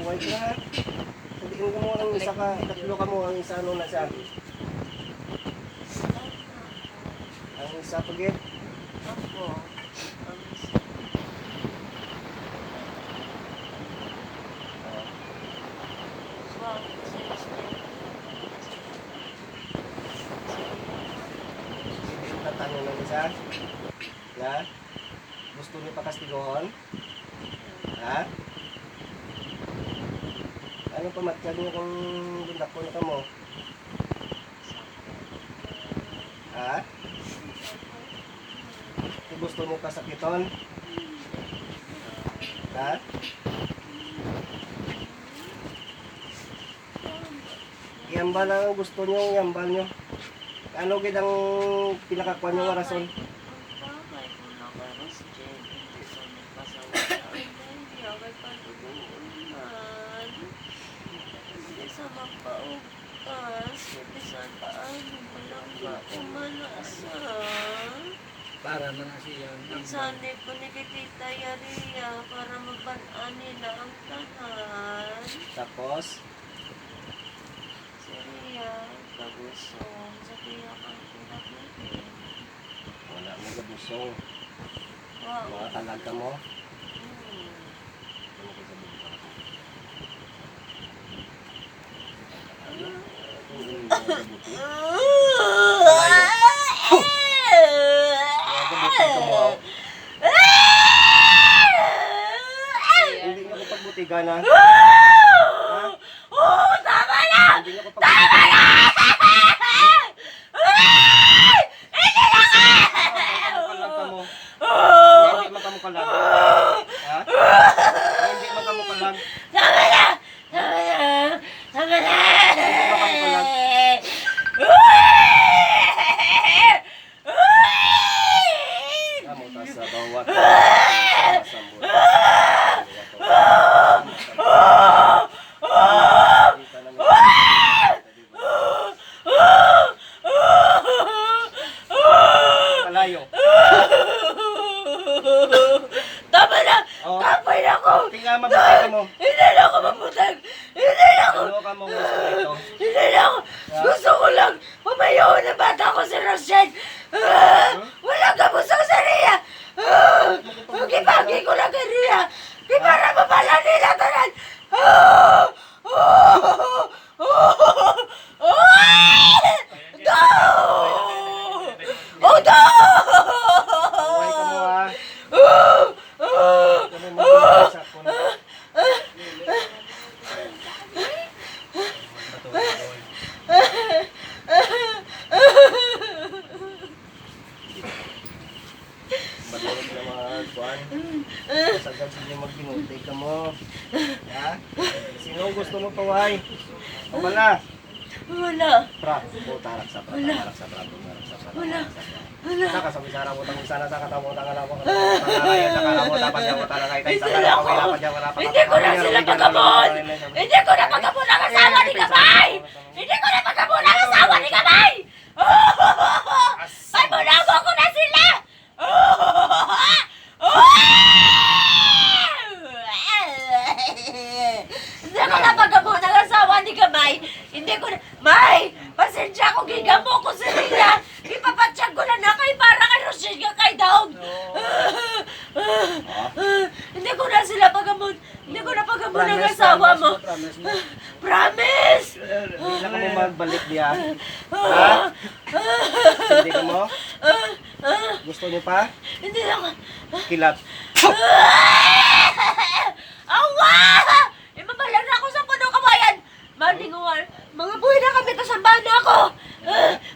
Buhay ka ha. Sabihin ko mo ang isa ka, tatlo ka mo, ang isa ano na siya. Ang isa pagit. Ako. Hindi tatanong ng isa. Na? Gusto niyo pakastigohon? Ha? Ano pa matyan niyo kung bundako na ka mo? Ha? Kung gusto mo kasakiton? Ha? Yambal ang gusto niyo, yambal niyo. Ano gid ang pinakakuan niyo nga rason? Bakit kung nakaras dyan, hindi sa magpasawaan, hindi agad patutunan. Hindi sa magpaukas, hindi sa paano mo lang ba umalasa. Para man na siya. Minsan di po ni Tita Yaria para magbanaan nila ang tanan. Tapos, Siya, pag-usong, sabihan kang pinag-ibig. wala mo gabusong. Wow. Mga talaga mo. Hmm. Ano ko sabihin pa ako? Mga gabuti. Mga gabuti ka mo. Hindi nga ko pagbutigan ha. Ha? Tama na! Hindi nga ko pagbutigan. Kamukalag ka mo. Hindi makamukalag. Ha? Hindi makamukalag. Tama na! Tama na! Tama na! Hindi makamukalag. Kamu ta sa bawat masambot. Palayo. Tama na! Oh. Kapay na ako! Tinga mabuti ka mo. Hindi na ako mabutag! Hindi na ako! Ano ka mo gusto ito? Hindi na ako! Gusto ko lang! Mamayaw na bata ko si Rochelle! Wala ka mo sa Ria! Magkipagi ko lang kay Ria! Di para mapala nila tanan! Oh, no! Buhay ka mo ha. Kami mag-isa ko na. Madulog na mga kuwan. Sagad sila magbinuti ka mo. Ha? Sino ang gusto mo paway? O bala? Wala! Pra. O tarak sa pra. Tarak sa pra. Tarak sa pra. Wala! Saka sa bisara mo tang sana sa katawo tang ala mo. Tangalay sa kala mo tapan niya mo tanay tay sa kala ko wala pa diya wala pa. Hindi ko na sila pagkabon! Hindi ko na pagkabon ang asawa ni Kamay! Hindi ko na pagkabon ang asawa ni Kamay! Pagbunago ko na sila! Hindi ko na pagkabon ang asawa ni Kamay! Hindi ko na... May! Pasensya ko, gigamo ko sa nila! Ipapatsag ko na kay para kay Rochelle ka kay Daog! Hindi ko na sila pagkabon! Hindi ko na pagkabon ang asawa mo! Promise! Hindi na kami magbalik diya. Ha? Hindi ka mo? Gusto niyo pa? Hindi na ako... Kilat. Awa! Ibabalag na ako sa puno kabayan! Maninguan, mga buhay na kami kasambahan na ako!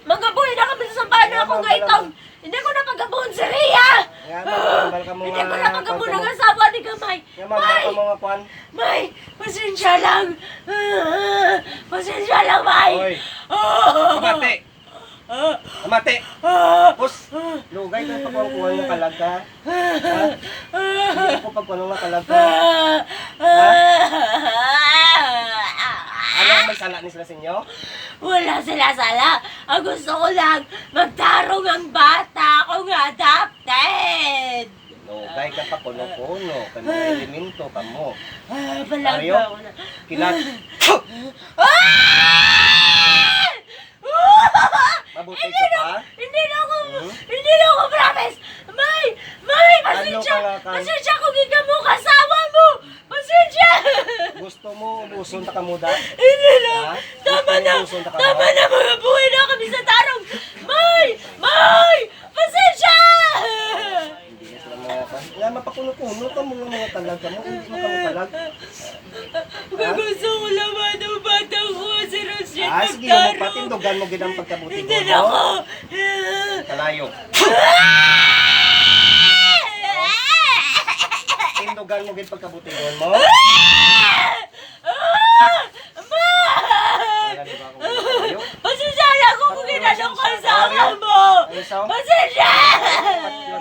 Mga buhay na kami kasambahan na ako nga ikaw! Hindi ko na pagkabuon si Ria! Nga, magkambal ka mo Hindi ko na pagkabuon ang asawa ni Kamay! Nga, magkambal ka mo nga kwan. May! Pasensya lang! Pasensya lang, May! Hoy! Kamate! Kamate! Pus! Lugay ka pa kung kuha ng kalag ka. Ha? Hindi ako pagkuha ng kalag ka. Ano ang may sala ni sila sa inyo? Wala sila sala. Ang gusto ko lang, magtarong ang bata akong adopted. Lugay ka pa kuno-kuno, ka mga elemento ka mo. Palangga Mario? ako na. Kilat. Ah! Mabuti ka pa? Hindi na ako, Hmm? hindi na ako promise. May, pasensya. Ano ka nga, Pasensya kung ikaw mo kasawa mo. Pasensya. Gusto mo ubuson ta ka muda? Hindi na. Ha? Tama Gusto mo na. ubuson ta ka Tama mo? na, mga buhay na kami sa tarong. May, pasensya. Hindi na sila mga pa. Nga mapakuno-kuno ka mo ng mga talag ka mo. Hindi mo ka mo talag. Gusto ko lang ang bata ko si Rosie Ah, sige, magtarong. patindugan mo ginang pagkabuti Hindi ko na ako. mo. Kalayo. Tindugan mo gin pagkabuti mo. Wala di ba akong kalayo? Pasensya na ako kung ginanong ko sa asawa mo. Ano sa? Pasensya!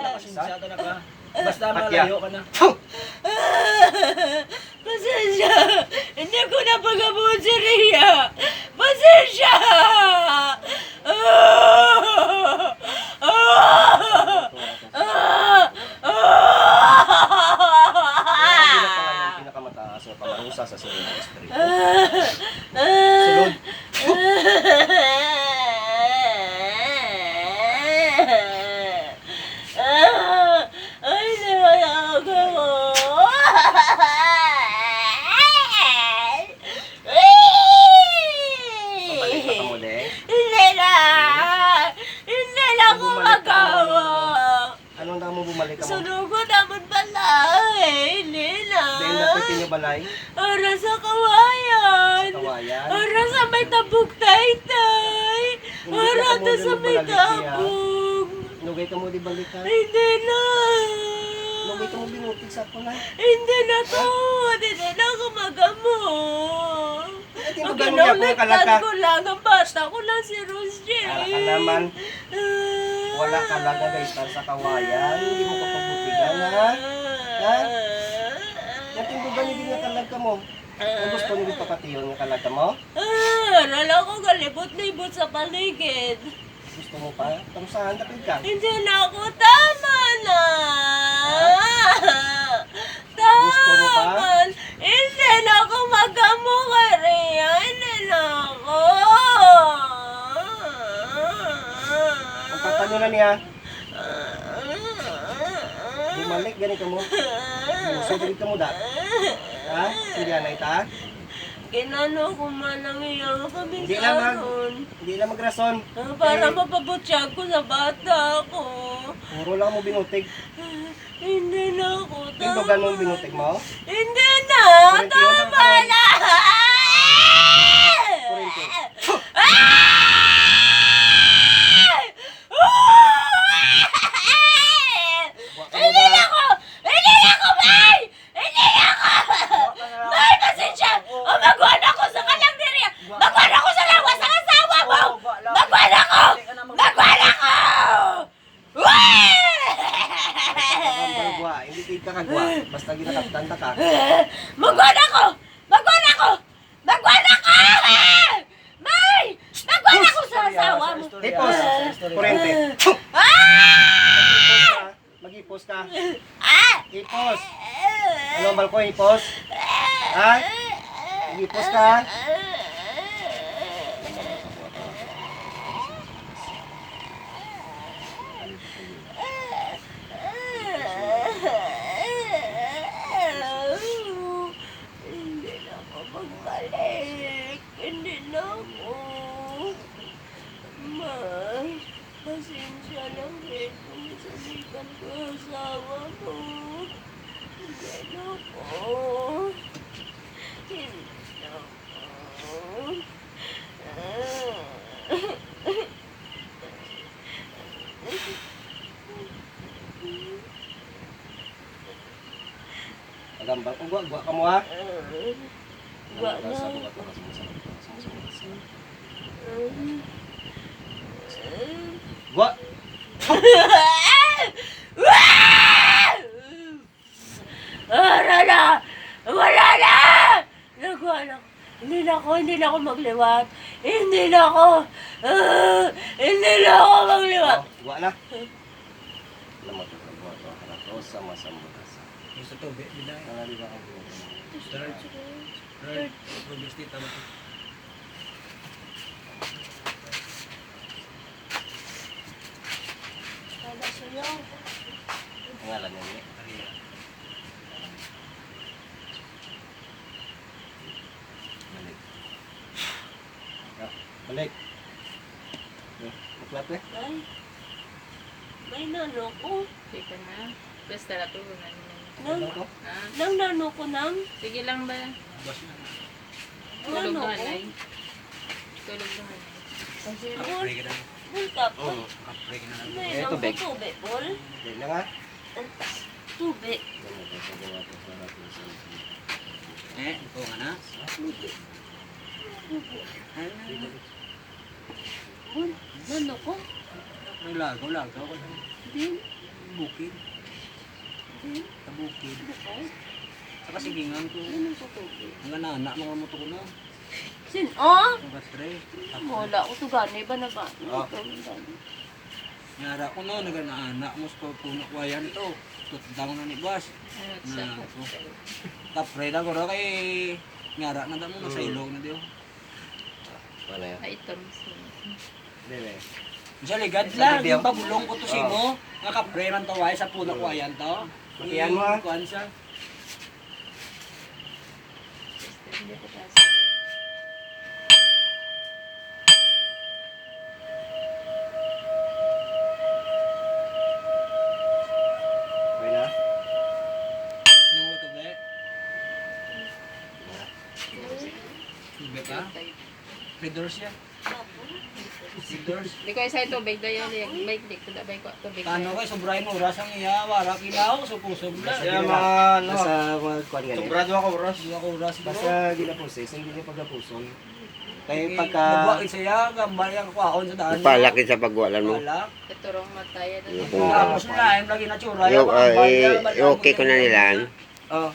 Pasensya na ka. Basta Patya. malayo ka na. Pasensya! Hindi ko na pag-abot si Rhea! Pasensya! Hindi na pa nga yung pinakamataas na pamarusa sa silong ng espiritu. Sulod. Ay, nalalaga ko. Pabalik pa ka muli. Hindi na! Hindi na ako magawa! Anong na mo bumalik ka mo? Sunugo naman balay! Hindi na! Dahil napitin niyo balay? Ara sa kawayan! Kawayan? Ara sa may tabog taytay! Hindi Ara ka mo to din sa may balalik niya. tabog! Nugay ka mo di balik ka? Hindi na! Nugay ka mo binutig sa ako na? Hindi na to! Hindi na ako magamo! Eh, Ang tinugan mo niya kung kinaulitan kalaka. ko lang, ang bata ko lang si Rosie! Kala ka naman. Wala ka lang guys sa kawayan. Hindi mo kapabutigan ha? Ha? Yung tindugan niyo din nga kalag ka mo. Ang gusto niyo din papatiyon nga kalag ka mo? Lala ko galibot-libot sa paligid. Gusto mo pa? Tarusahan tapid ka. Hindi na ako tama na. Gusto mo pa? Tama. Hindi na ako magamo kay Rhea. Hindi na ako. Ang tatanyo na niya. Bumalik ganito mo. Gusto ganito mo da. Ha? Sige na ita. Kinano ko man ang iyang kami Hindi sa na hindi na magrason. para mapabutyag ko sa bata ko. Puro lang mo binutig. Hindi na ako tama. Tindugan mo ang binutig mo. Hindi na! Kurente yun, Tama tama. na! Kurente. Hindi na ako! Hindi na ako, May! Hindi na ako! May, pasensya! O, magwan ako sa kalanderya! Magwan ako sa lawas ng asawa mo! Magwan ako! Magwan ako! Kagwa, hindi kayo kakagwa. Basta ginakaptan ta ka. Magwan ako! Magwan ako! Magwan ako! May! Magwan ako sa asawa mo! Ipos. Kurente. Ah! Mag-ipos ka. Ah! Ipos. Ano ang balko ipos? Ha? Mag-ipos ka. Hindi na ako magbalik. Hindi na ako. May, pasensya lang rin kung isalikan ko ang asawa mo. Hindi na ako. Hindi na ako. Agambang ugwa ka mo ha. Wa na. Gwa. Wala na! Wala na! Nagwala ko. Hindi na ako magliwat. Hindi na ako magliwat. Gwa na. na magkakabuhat o harato sa masamudasa. Gusto to, biday. Nalali ba ang buhay? Third. Progress dito, tama to. Kada sa'yo. Ang ngalan niya niya. Maria. Balik. Balik. Maklap eh. Ay. May nano ko. Sige na. Basta na turunan mo. Nang, Ano ko? Ah, nang nano ko nang. sige lang ba? Bas na. Tulog Nano na ko. hanay. Tulog na hanay. Kapre ka na. Bulta po. Oo, kapre ka na lang. May Eh, nang tubig. tubig, Bol. Hindi na nga. Tubig. Ganun ko sa gawa ko sa harap ng samudasa. Ito nga na. Bol, nano ko. Lagaw. Din. Bukid. Din. Tabukid. Bukay. Saka sigingan ko. Nano ko tubig. Ang anak mga moto ko na. Sin, oh? Ang katre. Wala ko to gani ba na ba? Ah. Nyara ko no, nagana-anak mo sa puno kwayan ito. Tutdaw na ni Bas. Ano Na, sa ako. Kapre na ko ro kay nyara na damo nasa ilog na diyo. Wala yan. Ay, ito. Hindi na eh. Sa ligad Sa lang, video? yung pagulong ko to simo, nga kapre man taway sa puno kwayan to. Makiyan mo, ah. Kuan siya. Okay na? Yung mo to be. Tubig ka? Redors siya. Redors. Di ko isa tubig dayo. May klik ko dabay ko tubig. Paano kay sobrahin oras ang iya, wara kilaw, supusog na. Kaya Basta mga kuwan nga eh. ako oras. Di ako oras. Basta ginapusis, hindi niya pagkapuson. Kaya pagka... Magwakit siya, gambay ang kuwaon sa daan. Palaki sa pagwalan mo. Palak. Katurong mataya na. Yung Tapos na, lagi na tsura. okay ko na nila. Oh,